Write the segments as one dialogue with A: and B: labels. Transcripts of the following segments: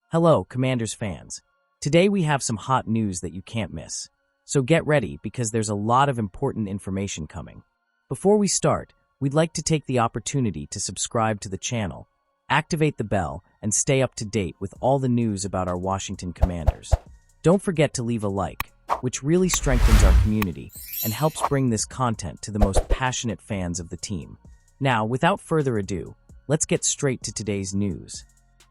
A: Hello, Commanders fans. Today we have some hot news that you can't miss. So get ready because there's a lot of important information coming. Before we start, we'd like to take the opportunity to subscribe to the channel, activate the bell, and stay up to date with all the news about our Washington Commanders. Don't forget to leave a like, which really strengthens our community and helps bring this content to the most passionate fans of the team. Now, without further ado, let's get straight to today's news.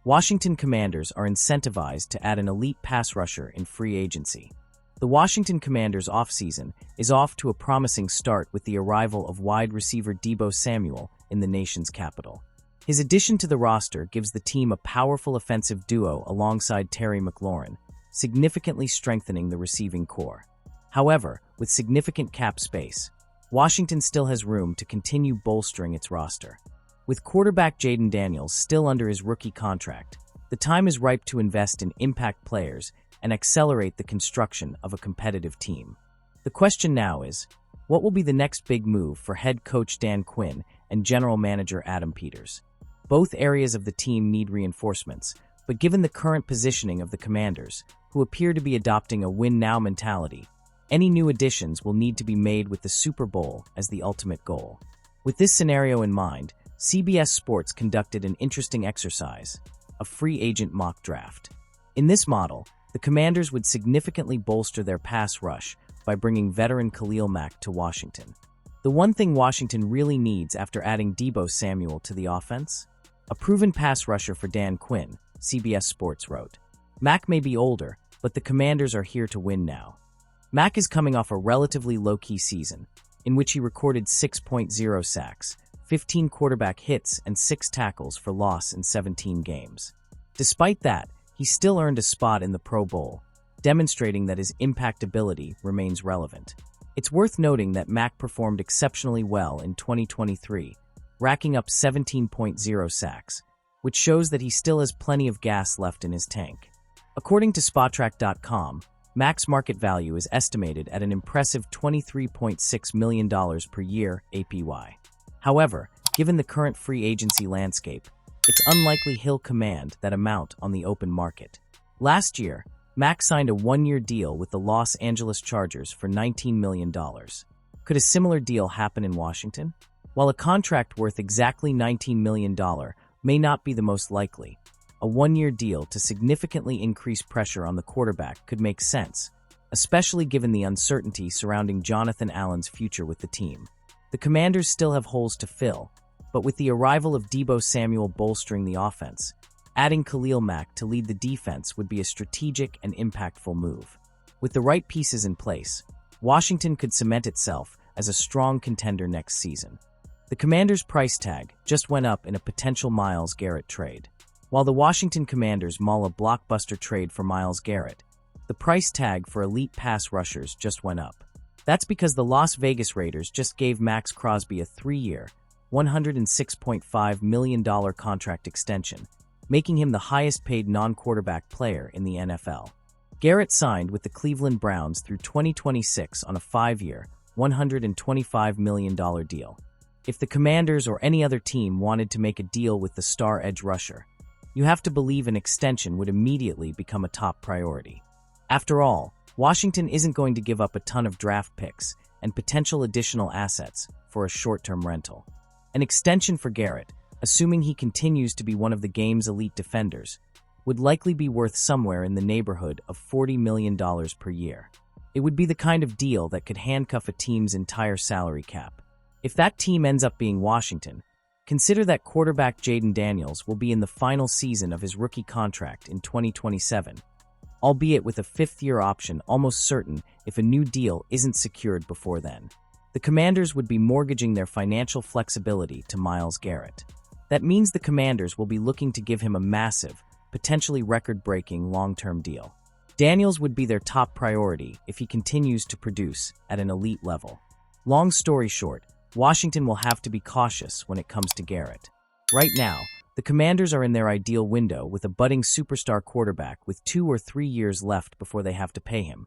A: Washington Commanders are incentivized to add an elite pass rusher in free agency. The Washington Commanders offseason is off to a promising start with the arrival of wide receiver Deebo Samuel in the nation's capital. His addition to the roster gives the team a powerful offensive duo alongside Terry McLaurin, significantly strengthening the receiving core. However, with significant cap space, Washington still has room to continue bolstering its roster. With quarterback Jayden Daniels still under his rookie contract, the time is ripe to invest in impact players and accelerate the construction of a competitive team. The question now is, what will be the next big move for head coach Dan Quinn and general manager Adam Peters? Both areas of the team need reinforcements, but given the current positioning of the Commanders, who appear to be adopting a win-now mentality, any new additions will need to be made with the Super Bowl as the ultimate goal. With this scenario in mind, CBS Sports conducted an interesting exercise, a free agent mock draft. In this model, the Commanders would significantly bolster their pass rush by bringing veteran Mack to Washington. The one thing Washington really needs after adding Deebo Samuel to the offense? A proven pass rusher for Dan Quinn, CBS Sports wrote. Mack may be older, but the Commanders are here to win now. Mack is coming off a relatively low-key season, in which he recorded 6.0 sacks, 15 quarterback hits, and 6 tackles for loss in 17 games. Despite that, he still earned a spot in the Pro Bowl, demonstrating that his impactability remains relevant. It's worth noting that Mack performed exceptionally well in 2023, racking up 17.0 sacks, which shows that he still has plenty of gas left in his tank. According to Spotrac.com, Mack's market value is estimated at an impressive $23.6 million per year APY. However, given the current free agency landscape, it's unlikely he'll command that amount on the open market. Last year, Mack signed a one-year deal with the Los Angeles Chargers for $19 million. Could a similar deal happen in Washington? While a contract worth exactly $19 million may not be the most likely, a one-year deal to significantly increase pressure on the quarterback could make sense, especially given the uncertainty surrounding Jonathan Allen's future with the team. The Commanders still have holes to fill, but with the arrival of Deebo Samuel bolstering the offense, adding Mack to lead the defense would be a strategic and impactful move. With the right pieces in place, Washington could cement itself as a strong contender next season. The Commanders' price tag just went up in a potential Myles Garrett trade. While the Washington Commanders mull a blockbuster trade for Myles Garrett, the price tag for elite pass rushers just went up. That's because the Las Vegas Raiders just gave Maxx Crosby a 3-year, $106.5 million contract extension, making him the highest-paid non-quarterback player in the NFL. Garrett signed with the Cleveland Browns through 2026 on a 5-year, $125 million deal. If the Commanders or any other team wanted to make a deal with the star edge rusher, you have to believe an extension would immediately become a top priority. After all, Washington isn't going to give up a ton of draft picks and potential additional assets for a short-term rental. An extension for Garrett, assuming he continues to be one of the game's elite defenders, would likely be worth somewhere in the neighborhood of $40 million per year. It would be the kind of deal that could handcuff a team's entire salary cap. If that team ends up being Washington, consider that quarterback Jayden Daniels will be in the final season of his rookie contract in 2027, albeit with a 5th-year option almost certain if a new deal isn't secured before then. The Commanders would be mortgaging their financial flexibility to Myles Garrett. That means the Commanders will be looking to give him a massive, potentially record-breaking long-term deal. Daniels would be their top priority if he continues to produce at an elite level. Long story short, Washington will have to be cautious when it comes to Garrett. Right now, the Commanders are in their ideal window with a budding superstar quarterback with 2 or 3 years left before they have to pay him.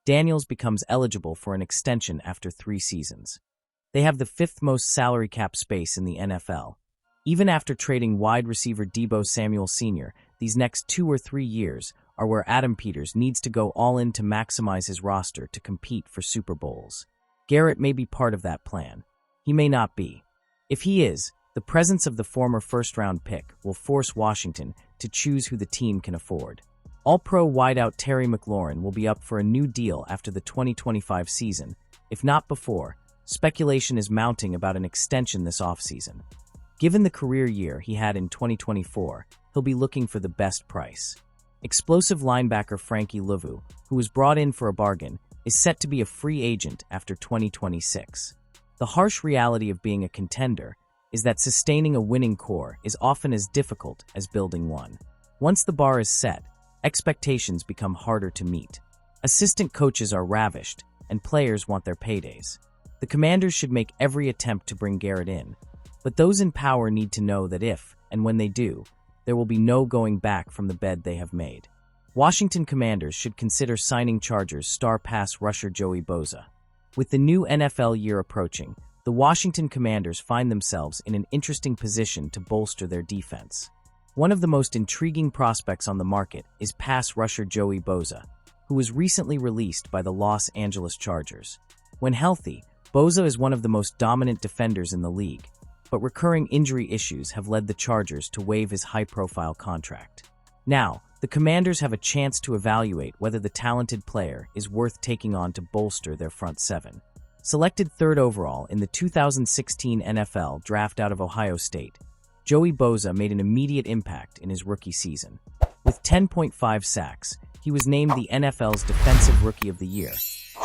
A: Daniels becomes eligible for an extension after 3 seasons. They have the 5th most salary cap space in the NFL. Even after trading wide receiver Deebo Samuel Sr., these next 2 or 3 years are where Adam Peters needs to go all in to maximize his roster to compete for Super Bowls. Garrett may be part of that plan. He may not be. If he is, the presence of the former first-round pick will force Washington to choose who the team can afford. All-Pro wideout Terry McLaurin will be up for a new deal after the 2025 season. If not before, speculation is mounting about an extension this offseason. Given the career year he had in 2024, he'll be looking for the best price. Explosive linebacker Frankie Louvu, who was brought in for a bargain, is set to be a free agent after 2026. The harsh reality of being a contender is that sustaining a winning core is often as difficult as building one. Once the bar is set, expectations become harder to meet. Assistant coaches are ravished, and players want their paydays. The Commanders should make every attempt to bring Garrett in, but those in power need to know that if, and when they do, there will be no going back from the bed they have made. Washington Commanders should consider signing Chargers star pass rusher Joey Bosa. With the new NFL year approaching, the Washington Commanders find themselves in an interesting position to bolster their defense. One of the most intriguing prospects on the market is pass rusher Joey Bosa, who was recently released by the Los Angeles Chargers. When healthy, Bosa is one of the most dominant defenders in the league, but recurring injury issues have led the Chargers to waive his high-profile contract. Now, the Commanders have a chance to evaluate whether the talented player is worth taking on to bolster their front seven. Selected 3rd overall in the 2016 NFL Draft out of Ohio State, Joey Bosa made an immediate impact in his rookie season. With 10.5 sacks, he was named the NFL's Defensive Rookie of the Year,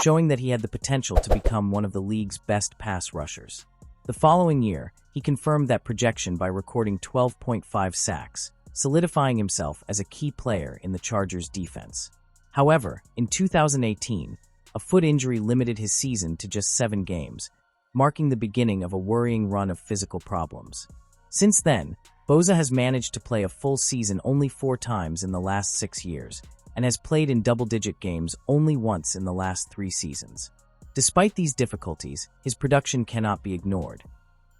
A: showing that he had the potential to become one of the league's best pass rushers. The following year, he confirmed that projection by recording 12.5 sacks, solidifying himself as a key player in the Chargers' defense. However, in 2018, a foot injury limited his season to just 7 games, marking the beginning of a worrying run of physical problems. Since then, Bosa has managed to play a full season only 4 times in the last 6 years, and has played in double-digit games only once in the last 3 seasons. Despite these difficulties, his production cannot be ignored.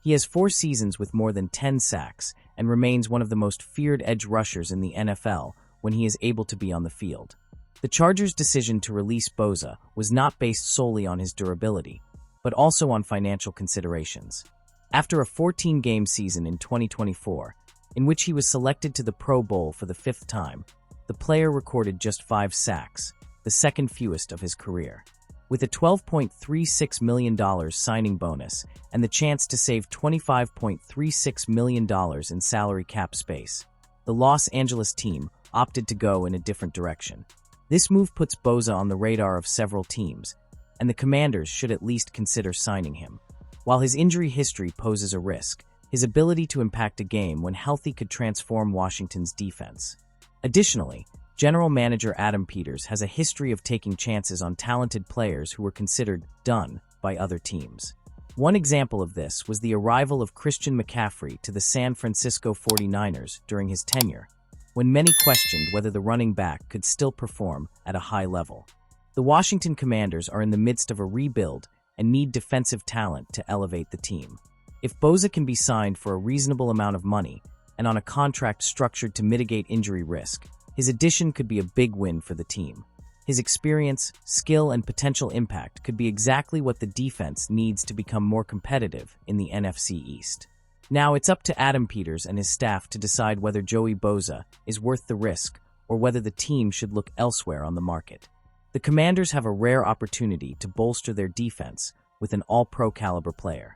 A: He has 4 seasons with more than 10 sacks and remains one of the most feared edge rushers in the NFL when he is able to be on the field. The Chargers' decision to release Bosa was not based solely on his durability, but also on financial considerations. After a 14-game season in 2024, in which he was selected to the Pro Bowl for the 5th time, the player recorded just 5 sacks, the second fewest of his career. With a $12.36 million signing bonus and the chance to save $25.36 million in salary cap space, the Los Angeles team opted to go in a different direction. This move puts Bosa on the radar of several teams, and the Commanders should at least consider signing him. While his injury history poses a risk, his ability to impact a game when healthy could transform Washington's defense. Additionally, General Manager Adam Peters has a history of taking chances on talented players who were considered done by other teams. One example of this was the arrival of Christian McCaffrey to the San Francisco 49ers during his tenure, when many questioned whether the running back could still perform at a high level. The Washington Commanders are in the midst of a rebuild and need defensive talent to elevate the team. If Bosa can be signed for a reasonable amount of money and on a contract structured to mitigate injury risk, his addition could be a big win for the team. His experience, skill, and potential impact could be exactly what the defense needs to become more competitive in the NFC East. Now it's up to Adam Peters and his staff to decide whether Joey Bosa is worth the risk or whether the team should look elsewhere on the market. The Commanders have a rare opportunity to bolster their defense with an all-pro caliber player.